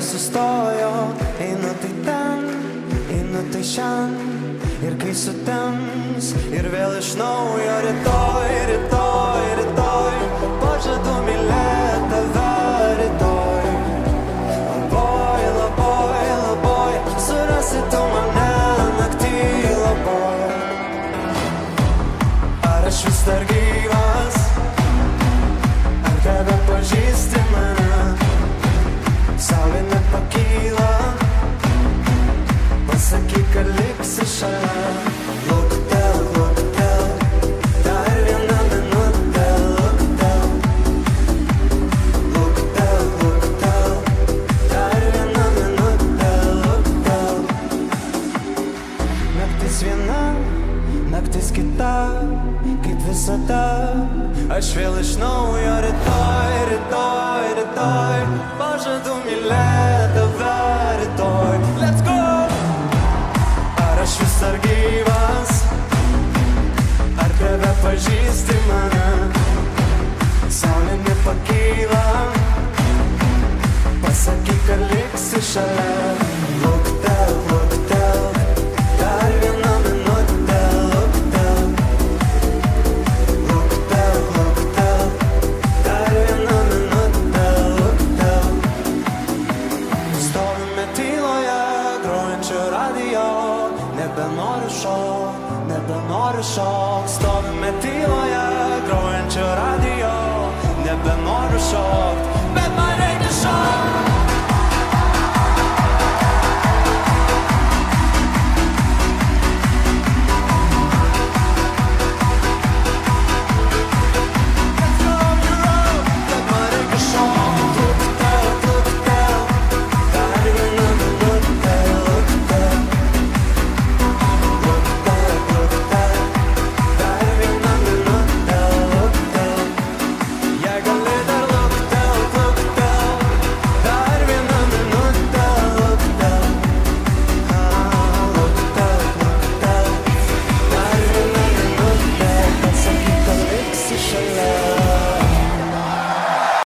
nesustojo, einu tai ten, einu tai šian. Ir kai sutems, ir vėl iš naujo rytoj, rytoj, rytoj, pažadu mylėt tave rytoj. Labai, labai, labai, surasi tu mane naktį labai. Ar aš vis dar gyvas, ar tebe pažįsti mane? Saulė nepakyla, pasakyk, kad liksi šalia. Luktel, luktel, dar vieną minutę. Luktel, luktel, luktel, dar vieną minutę. Luktel. Naktis viena, naktis kita, kaip visada. Aš vėl iš naujo rytoj, rytoj, rytoj, pažadu mylėt tave rytoj. Let's go! Ar aš vis dar gyvas, ar tebe pažįsti mane? Saulė nepakyla, pasakyk, kad liksi šalia. Luktel, luktel, dar vieną minutę. Luktel, luktel, luktel, dar vieną minutę. Luktel. Stovime tyloje, grojančio radijo. Nebenoriu šok, stovime tyloje, grojančio radijo. Nebenoriu šok, bet man reikia šok.